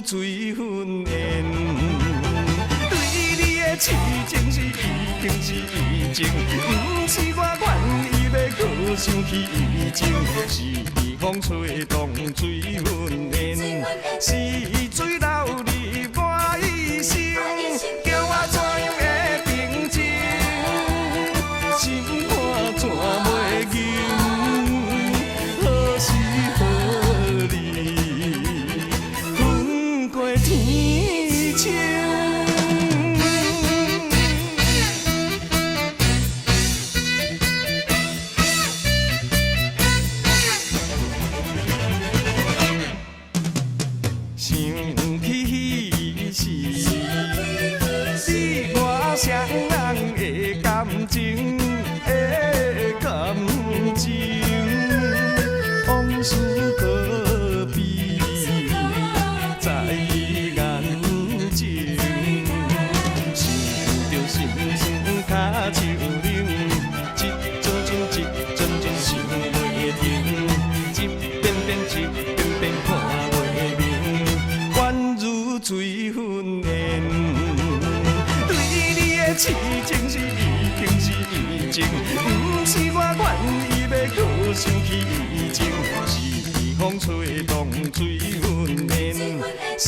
水熏烟。对你的痴情是已经是已经，不是我愿意要搁想起以前，是风吹动水熏烟，是水流入我一生，叫我怎样会平静？心肝怎袂忍？何时何日分过天青？想起彼时，你我双人的感情，往事可比在眼前，想着心酸脚手冷，一阵阵一阵阵想袂停，一遍遍一遍遍看袂明，宛如水熏烟。对你的痴情是已经是已经，不是我愿意要搁想起以前，是风吹动水熏烟，是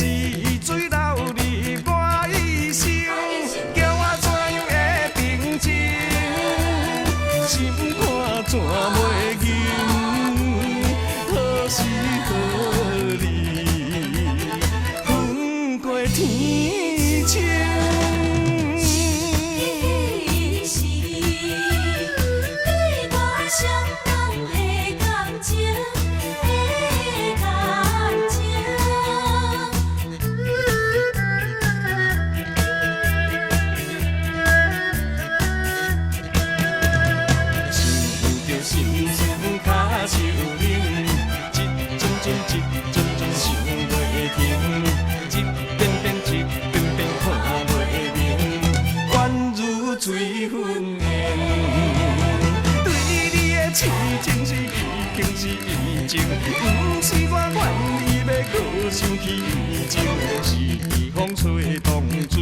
水流入我一生，叫我怎样会平静？心肝怎袂忍？何时何日分过天青？心酸脚手冷，一阵阵一阵阵想袂停，一遍遍一遍遍看袂明，宛如水熏烟。对你的痴情是已经是已经，不是我愿意要搁想起以前，是风吹动水。